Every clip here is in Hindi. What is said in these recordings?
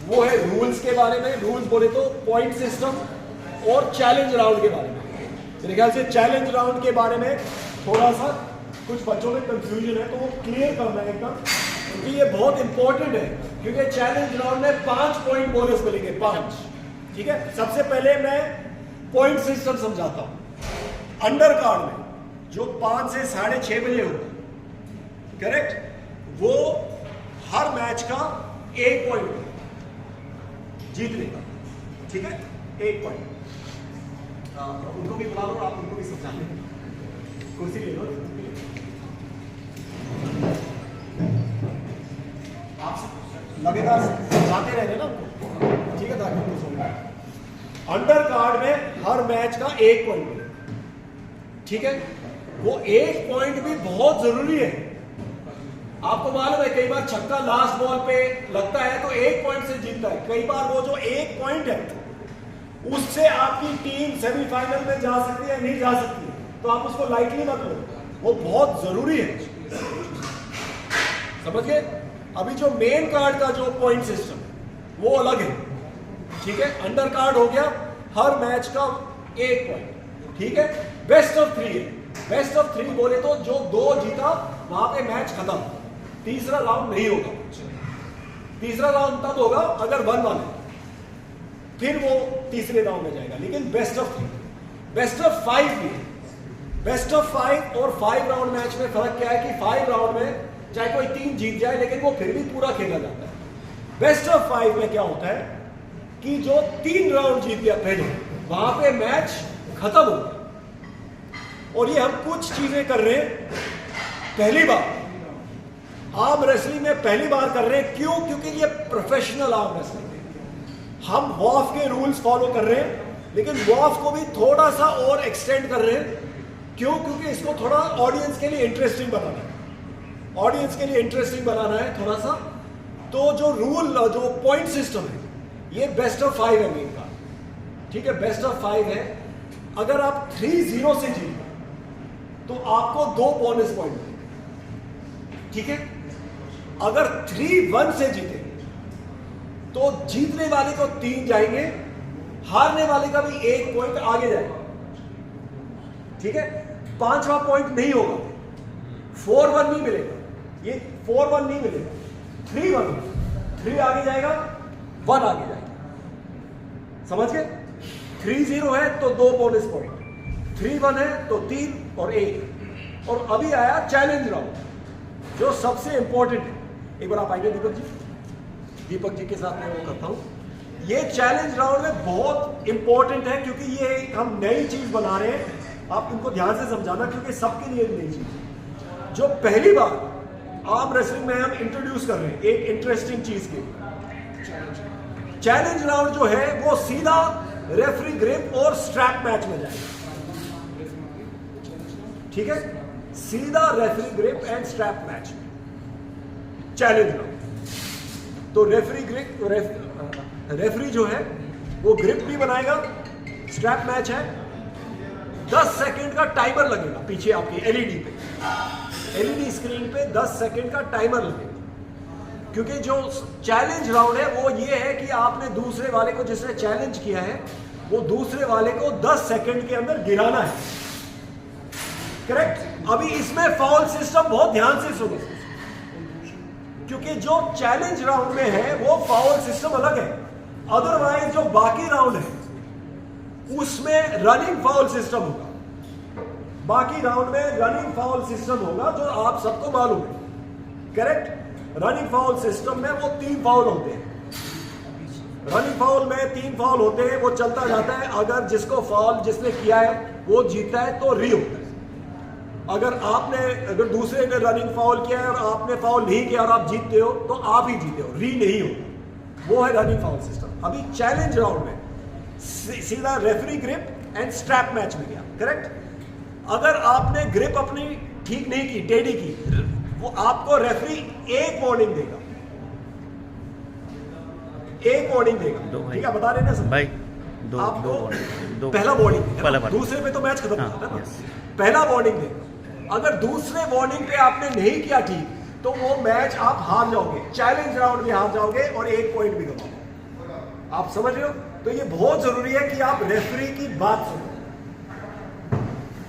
वो है रूल्स के बारे में। रूल्स बोले तो पॉइंट सिस्टम और चैलेंज राउंड के बारे में। मेरे ख्याल से चैलेंज राउंड के बारे में थोड़ा सा कुछ बच्चों में कंफ्यूजन है, तो वो क्लियर करना है एकदम, क्योंकि ये बहुत इंपॉर्टेंट है। क्योंकि चैलेंज राउंड में 5 पॉइंट बोनस मिलेंगे, 5। ठीक है, सबसे पहले मैं पॉइंट सिस्टम समझाता हूं। अंडर कार्ड में जो 5 से 6:30 बजे होगा, करेक्ट, वो हर मैच का 1 पॉइंट जीतने का। ठीक है, 1 पॉइंट। उनको भी बुला लो, आप उनको भी समझा लें। कुर्सी ले लो, आप लगातार समझाते रहने ना उनको, ठीक है, ताकि उनको समझ। अंडर कार्ड में हर मैच का 1 पॉइंट मिलेगा। ठीक है, वो 1 पॉइंट भी बहुत जरूरी है। आपको मालूम है कई बार छक्का लास्ट बॉल पे लगता है तो 1 पॉइंट से जीतता है। कई बार वो जो 1 पॉइंट है उससे आपकी टीम सेमीफाइनल में जा सकती है, नहीं जा सकती है, तो आप उसको लाइटली मत लो, वो बहुत जरूरी है। समझ गए? अभी जो मेन कार्ड का जो पॉइंट सिस्टम है वो अलग है। ठीक है, अंडर कार्ड हो गया हर मैच का 1 पॉइंट। ठीक है, बेस्ट ऑफ 3 है। बेस्ट ऑफ 3 बोले तो जो 2 जीता वहां पे मैच खत्म, तीसरा राउंड नहीं होगा। तीसरा राउंड तब होगा अगर 1-1 है, फिर वो तीसरे राउंड में जाएगा। लेकिन बेस्ट ऑफ 3, बेस्ट ऑफ 5 भी है। बेस्ट ऑफ 5 और 5 राउंड मैच में फर्क क्या है कि 5 राउंड में चाहे कोई 3 जीत जाए लेकिन वो फिर भी पूरा खेला जाता है। बेस्ट ऑफ 5 में क्या होता है कि जो 3 राउंड जीत गया पहले, वहां पे मैच खत्म हो गया। और ये हम कुछ चीजें कर रहे हैं पहली बार आर्म रेसलिंग में, पहली बार कर रहे हैं। क्यों? क्योंकि ये प्रोफेशनल आर्म रेसलिंग है। हम वॉफ के रूल्स फॉलो कर रहे हैं, लेकिन वॉफ को भी थोड़ा सा और एक्सटेंड कर रहे हैं। क्यों? क्योंकि इसको थोड़ा ऑडियंस के लिए इंटरेस्टिंग बनाना है। ऑडियंस के लिए इंटरेस्टिंग बनाना है थोड़ा सा। तो जो रूल, जो पॉइंट सिस्टम है, ये बेस्ट ऑफ 5 है मेन का। ठीक है, बेस्ट ऑफ 5 है। अगर आप 3-0 से जीते तो आपको 2 बोनस पॉइंट मिलेंगे। ठीक है, अगर 3-1 से जीते तो जीतने वाले को 3 जाएंगे, हारने वाले का भी 1 पॉइंट आगे जाएगा। ठीक है, 5वां पॉइंट नहीं होगा, 4-1 नहीं मिलेगा, ये 4-1 नहीं मिलेगा, 3-1, 3 आगे जाएगा, 1 आगे जाएगा। समझ गए? 3-0 है तो 2 बोनस पॉइंट, 3-1 है तो 3 और 1। और अभी आया चैलेंज राउंड, जो सबसे इंपॉर्टेंट है। एक बार आप आइए दीपक जी, दीपक जी के साथ मैं वो करता हूं। ये चैलेंज राउंड में बहुत इंपॉर्टेंट है, क्योंकि ये हम नई चीज बना रहे हैं। आप इनको ध्यान से समझाना, क्योंकि सबके लिए नई चीज जो पहली बार आर्म रेसलिंग में हम इंट्रोड्यूस कर रहे हैं एक इंटरेस्टिंग चीज के। चैलेंज राउंड जो है वो सीधा रेफरी ग्रिप और स्ट्रैप मैच में जाएगा। ठीक है, सीधा referee grip and strap match में चैलेंज राउंड। तो रेफरी ग्रिप, रेफरी जो है वो ग्रिप भी बनाएगा। स्ट्रैप मैच है, 10 सेकंड का टाइमर लगेगा पीछे आपकी एलईडी पे, एलईडी स्क्रीन पे 10 सेकंड का टाइमर लगेगा। क्योंकि जो चैलेंज राउंड है वो ये है कि आपने दूसरे वाले को, जिसने चैलेंज किया है, वो दूसरे वाले को 10 सेकंड के अंदर गिराना है। करेक्ट? अभी इसमें फाउल सिस्टम बहुत ध्यान से सुनो, क्योंकि जो चैलेंज राउंड में है वो फाउल सिस्टम अलग है। अदरवाइज जो बाकी राउंड है उसमें रनिंग फाउल सिस्टम होगा। बाकी राउंड में रनिंग फाउल सिस्टम होगा, जो आप सबको मालूम है। करेक्ट? रनिंग फाउल सिस्टम में वो 3 फाउल होते हैं। रनिंग फाउल में 3 फाउल होते हैं, वो चलता जाता है। अगर जिसको फाउल जिसने किया है वो जीता है तो री होता है। अगर दूसरे ने रनिंग फाउल किया है और आपने फाउल नहीं किया और आप जीतते हो तो आप ही जीते हो, री नहीं हो। वो है रनिंग फाउल सिस्टम। अभी चैलेंज राउंड में सीधा referee grip and strap match में गया। करेक्ट? अगर आपने ग्रिप अपनी ठीक नहीं की, टेढ़ी की, वो आपको रेफरी एक वार्निंग देगा, एक वार्निंग देगा। ठीक है, बता रहे ना सब भाई? आपको पहला वार्निंग, दूसरे पे तो मैच खत्म होता है ना। पहला वार्निंग देगा। अगर दूसरे वार्निंग पे आपने नहीं किया ठीक, तो वो मैच आप हार जाओगे, चैलेंज राउंड में हार जाओगे और 1 पॉइंट भी गवाओगे। आप समझ रहे हो? तो ये बहुत जरूरी है कि आप रेफरी की बात सुनो।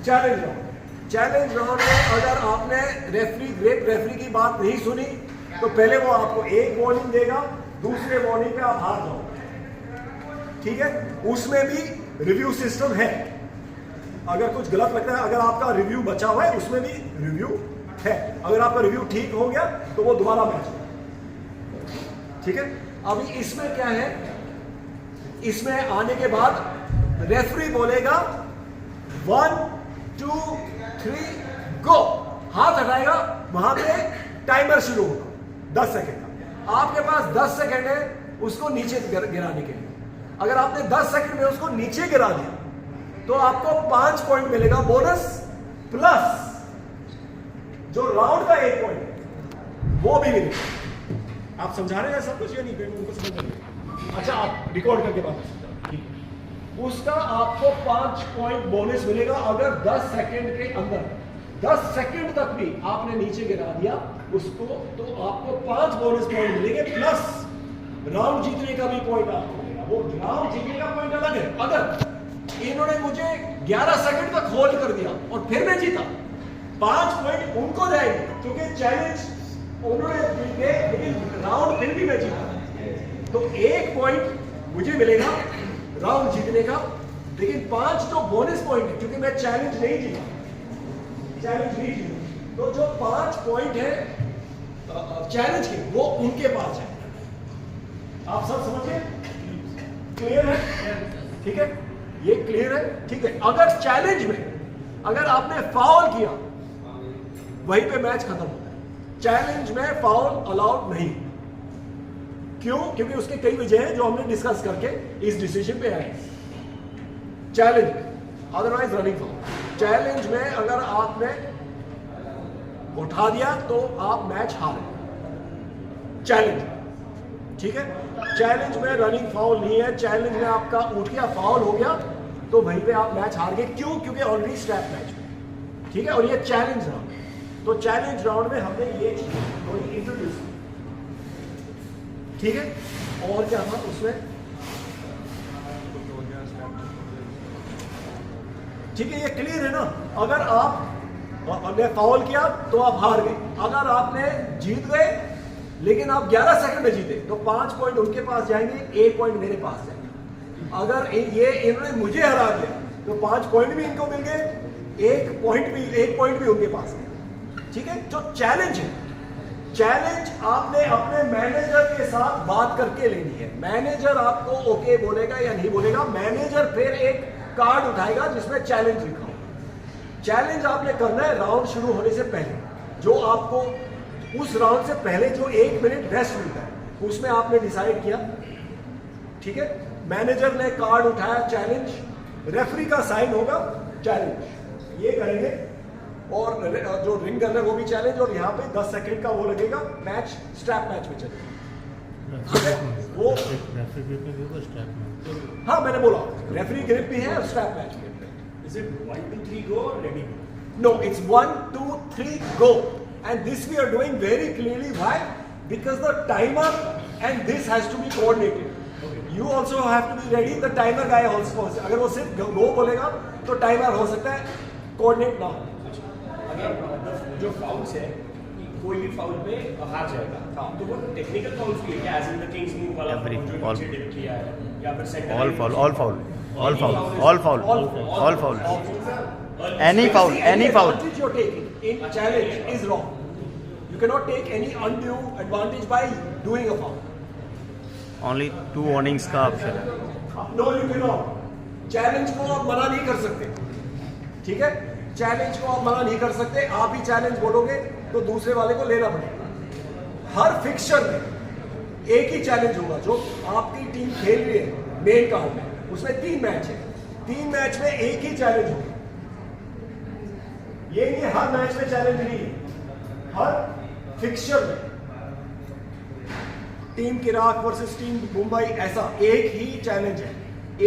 चैलेंज राउंड में अगर आपने रेफरी की बात नहीं सुनी तो पहले वो आपको एक वार्निंग देगा, दूसरे वार्निंग पे आप हार जाओगे, ठीक है? उसमें भी रिव्यू सिस्टम है। अगर कुछ गलत लगता है, अगर आपका रिव्यू बचा हुआ है उसमें भी रिव्यू है। अगर आपका रिव्यू ठीक हो गया तो वो दोबारा मैच होगा, ठीक है? अभी इसमें क्या है, इसमें आने के बाद रेफरी बोलेगा 1 2 3 गो, हाथ हटाएगा, वहां पे टाइमर शुरू होगा 10 सेकेंड का। आपके पास 10 सेकेंड है उसको नीचे गिराने के लिए। अगर आपने 10 सेकेंड में उसको नीचे गिरा दिया तो आपको 5 पॉइंट मिलेगा बोनस, प्लस जो राउंड का 1 पॉइंट है वो भी मिलेगा। आप समझा रहे हैं सब कुछ या नहीं? उनको समझ रहे? अच्छा, आप रिकॉर्ड करके बात समझा। उसका आपको 5 पॉइंट बोनस मिलेगा अगर 10 सेकेंड के अंदर 10 सेकेंड तक भी आपने नीचे गिरा दिया उसको, तो आपको 5 बोनस पॉइंट मिलेंगे, प्लस राउंड जीतने का भी पॉइंट आपको मिलेगा। वो राउंड जीतने का पॉइंट अलग है। अगर इन्होंने मुझे 11 सेकंड तक होल्ड कर दिया और फिर मैं जीता, 5 पॉइंट उनको जाएंगे क्योंकि चैलेंज उन्होंने जीते, लेकिन राउंड फिर भी मैं जीता, तो 1 पॉइंट मुझे मिलेगा राउंड जीतने का, लेकिन 5 तो बोनस पॉइंट है क्योंकि मैं चैलेंज नहीं जीता। तो जो 5 पॉइंट है चैलेंज के, वो उनके पास है। आप सब समझिए? क्लियर है? ठीक है, ये क्लियर है, ठीक है? अगर चैलेंज में अगर आपने फाउल किया वहीं पे मैच खत्म होता है। चैलेंज में फाउल अलाउड नहीं। क्यों? क्योंकि उसके कई वजह हैं जो हमने डिस्कस करके इस डिसीजन पे आए। Challenge otherwise running foul. Challenge में अगर आपने उठा दिया तो आप मैच हारे। चैलेंज, ठीक है? चैलेंज में रनिंग फाउल नहीं है। चैलेंज में आपका उठ गया, फाउल हो गया, तो वहीं पे आप मैच हार गए। क्यों? क्योंकि ऑलरेडी स्ट्रैप मैच में, ठीक है? और ये चैलेंज राउंड, तो चैलेंज राउंड में हमने ये चीज इंट्रोड्यूस की, ठीक है? और क्या था उसमें? ठीक है, ये क्लियर है ना? अगर आपने फाउल किया तो आप हार गए। अगर आपने जीत गए लेकिन आप 11 सेकंड में जीते तो 5 पॉइंट उनके पास जाएंगे, 1 पॉइंट मेरे पास जाएंगे। अगर ये इन्होंने मुझे हरा दिया तो 5 पॉइंट भी इनको मिल गए, 1 पॉइंट भी उनके पास है, ठीक है? जो चैलेंज है, चैलेंज आपने अपने मैनेजर के साथ बात करके लेनी है। मैनेजर आपको ओके बोलेगा या नहीं बोलेगा। मैनेजर फिर एक कार्ड उठाएगा जिसमें चैलेंज लिखा हो। चैलेंज आपने करना है राउंड शुरू होने से पहले। जो आपको उस राउंड से पहले जो 1 मिनट रेस्ट मिलता है उसमें आपने डिसाइड किया, ठीक है? मैनेजर ने कार्ड उठाया चैलेंज, रेफरी का साइन होगा चैलेंज, ये करेंगे, और जो रिंग गन है वो भी चैलेंज, और यहाँ पे 10 सेकंड का वो लगेगा। मैच स्ट्रैप मैच में चलेगा, वो रेफरी ग्रिप में भी होगा स्ट्रैप में। हाँ, मैंने बोला रेफरी ग्रिप भी है और स्ट्रैप मैच भी है। Is it 1 2 3 go or ready go? No, it's 1 2 3 go, and this we are doing very clearly. Why? Because the timer and this has to be coordinated. Okay. You also have to be ready. The timer guy also, अगर वो सिर्फ go बोलेगा तो टाइमर हो सकता है कोऑर्डिनेट ना हो। अगर जो फाउल्स है, कोई भी फाउल पे हार जाएगा, तो वो टेक्निकल फाउल्स भी है क्या? As in the king's move वाला Every, जो all. नीचे डिप किया है, या फिर centre All foul, all foul, all foul, all foul, all foul. Any foul, any foul. Advantage you're taking in challenge is wrong. You cannot take any undue advantage by doing a foul. Only 2 warnings का ऑप्शन है। No, you cannot. चैलेंज को आप मना नहीं कर सकते, ठीक है? चैलेंज को आप मना नहीं कर सकते। आप ही चैलेंज बोलोगे तो दूसरे वाले को लेना पड़ेगा। हर फिक्सचर में एक ही चैलेंज होगा। जो आपकी टीम खेल रही है मेन कार्ड में, उसमें 3 मैच है, 3 मैच में एक ही चैलेंज होगा। ये नहीं हर मैच में चैलेंज नहीं है, हर फिक्सचर में। टीम किराक वर्सेस टीम मुंबई, ऐसा एक ही चैलेंज है।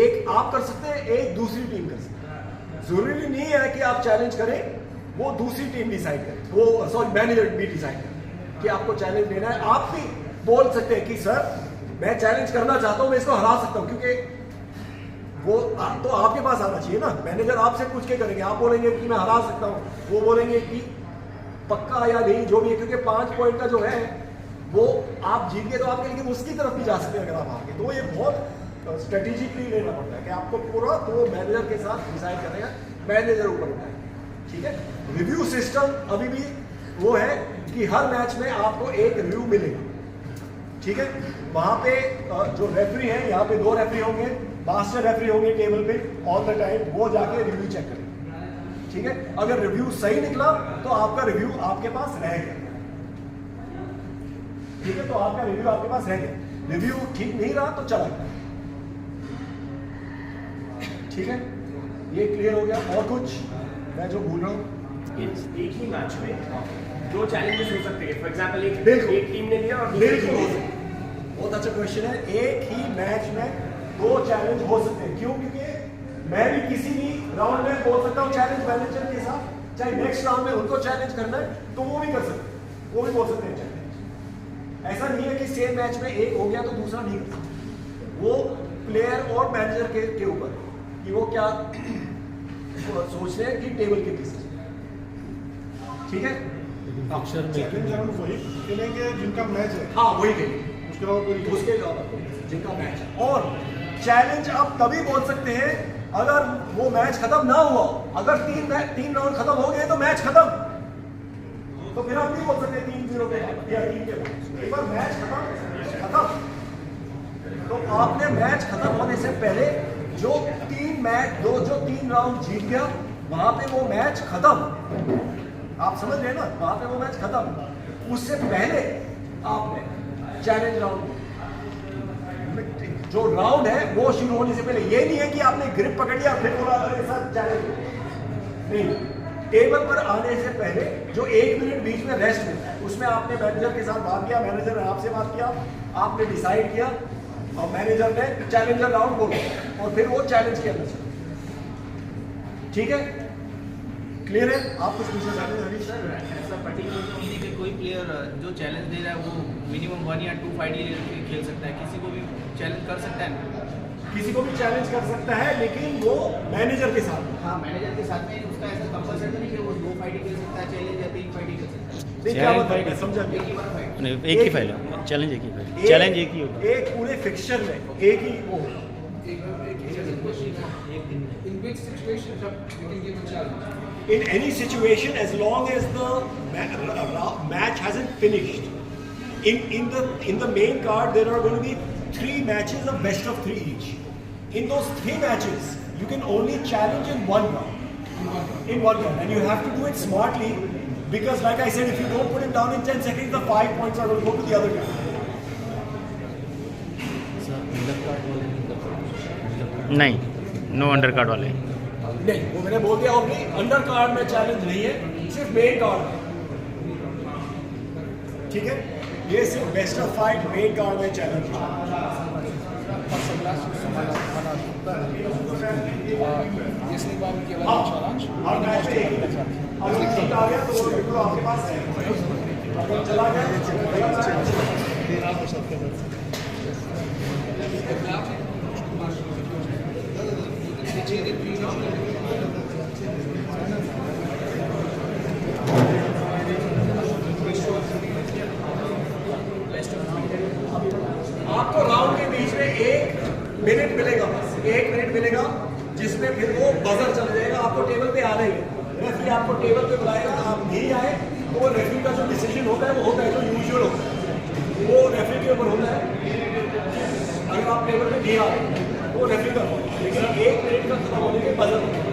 एक आप कर सकते हैं, एक दूसरी टीम कर सकते हैं। जरूरी नहीं है कि आप चैलेंज करें, वो दूसरी टीम डिसाइड करे, वो मैनेजर भी डिसाइड करे कि आपको चैलेंज लेना है। आप भी बोल सकते हैं कि सर मैं चैलेंज करना चाहता हूं, मैं इसको हरा सकता हूं, क्योंकि वो तो आपके पास आना चाहिए ना। मैनेजर आपसे पूछ के करेंगे, आप बोलेंगे कि मैं हरा सकता हूं, वो बोलेंगे कि पक्का या नहीं, जो भी है, क्योंकि 5 पॉइंट का जो है वो आप जीत गए तो आपके, लेकिन उसकी तरफ भी जा सकते हैं अगर आप हार गए। तो ये बहुत स्ट्रेटेजिकली लेना पड़ता है कि आपको पूरा तो मैनेजर के साथ डिसाइड करेगा, मैनेजर ऊपर उठाएगा, ठीक है। रिव्यू सिस्टम अभी भी वो है कि हर मैच में आपको एक रिव्यू मिलेगा, ठीक है। वहां पे जो रेफरी है, यहाँ पे 2 रेफरी होंगे, मास्टर रेफरी होंगे टेबल पे ऑल द टाइम, वो जाके रिव्यू चेक करेंगे, ठीक है। अगर रिव्यू सही निकला तो आपका रिव्यू आपके पास रह गया, ठीक है, तो आपका रिव्यू आपके पास रह गया। रिव्यू ठीक नहीं रहा तो चला गया, ठीक है। ये क्लियर हो गया। और कुछ मैं जो भूल रहा हूँ? एक ही मैच में 2 चैलेंजेस हो सकते हैं। फॉर एग्जांपल एक टीम ने लिया और बिल्कुल, बहुत अच्छा क्वेश्चन है। एक ही मैच में 2 चैलेंज हो सकते हैं। क्यों? क्योंकि मैं भी किसी भी राउंड में बोल सकता हूँ चैलेंज मैनेजर के साथ, चाहे नेक्स्ट राउंड में उनको चैलेंज करना है तो वो भी कर सकते हैं, वो भी बोल सकते हैं चैलेंज। ऐसा नहीं है कि सेम मैच में एक हो गया तो दूसरा नहीं कर सकता। वो प्लेयर और मैनेजर के ऊपर कि वो क्या सोच रहे हैं कि टेबल के पीछे, ठीक है। चैलेंज राउंड वही खेलेंगे जिनका मैच है, हाँ वही खेलेंगे, उसके अलावा जिनका मैच है। और चैलेंज आप तभी बोल सकते हैं अगर वो मैच खत्म ना हुआ। अगर 3 राउंड खत्म हो गए तो मैच खत्म, तो फिर आप नहीं बोल सकते 3-0 के बाद या 3 के बाद। एक बार मैच खत्म, तो आपने मैच खत्म होने से पहले जो 3 राउंड जीत गया वहां पे वो मैच खत्म। आप समझ रहे हैं ना, वहां पे वो मैच खत्म। उससे पहले आपने चैलेंज राउंड, जो राउंड है वो शुरू होने से पहले, ये नहीं है कि आपने ग्रिप पकड़ लिया फिर बोला सर चैलेंज नहीं। टेबल पर आने से पहले जो 1 मिनट बीच में रेस्ट मिलता है, उसमें आपने मैनेजर के साथ बात किया, मैनेजर ने आपसे बात किया, आपने डिसाइड किया और मैनेजर ने चैलेंजर राउंड बोला और फिर वो चैलेंज के अंदर चला, ठीक है। क्लियर है? आप कुछ पूछना चाहते हैं हरीश? सर ऐसा पर्टिकुलर तो नहीं कि कोई प्लेयर जो चैलेंज दे रहा है वो मिनिमम 1 या 2 फाइट ही खेल सकता है, किसी को भी चैलेंज कर सकता है? किसी को भी चैलेंज कर सकता है, लेकिन वो मैनेजर के साथ। हाँ, मैनेजर के साथ में उसका ऐसा कंपलसरी नहीं कि वो 2 फाइट ही खेल सकता है चैलेंज या 3 फाइट ही खेल सकता है। नहीं, क्या बात है, समझा एक ही बार फाइट। नहीं, एक ही फाइल है, चैलेंज एक ही फाइल, चैलेंज एक ही होगा। एक पूरे फिक्सचर में एक ही वो होगा। In which situation we can give a challenge? In any situation, as long as the match hasn't finished. In the main card, there are going to be 3 matches of best of 3 each. In those 3 matches, you can only challenge in 1 round. In 1 round, and you have to do it smartly, because, like I said, if you don't put him down in 10 seconds, the 5 points are going to go to the other guy. नहीं, नो अंडर कार्ड वाले। नहीं, वो मैंने बोल दिया ऑलरेडी, अंडर कार्ड में चैलेंज नहीं है, सिर्फ मेन कार्ड में, ठीक है। ये सिर्फ बेस्ट ऑफ 5 मेन कार्ड में चैलेंज है। Если вам делать challenge, हर मैच में एक ही बचा। अगर जीत आ गया तो वो बिल्कुल आपके पास है, अगर चला आपको राउंड के बीच में 1 मिनट मिलेगा, बस 1 मिनट मिलेगा, जिसमें फिर वो बजर चल जाएगा। आपको टेबल पे आना ही है, रेफरी आपको टेबल पे बुलाएगा, आप नहीं आए तो वो रेफरी का जो डिसीजन होता है वो होता है जो यूजुअल होता है, वो रेफरी के ऊपर होता है। अगर आप टेबल पे नहीं आ रहे तो वो रेफरी का होता है, लेकिन 1 मिनट का खत्म होने के बजर होता है।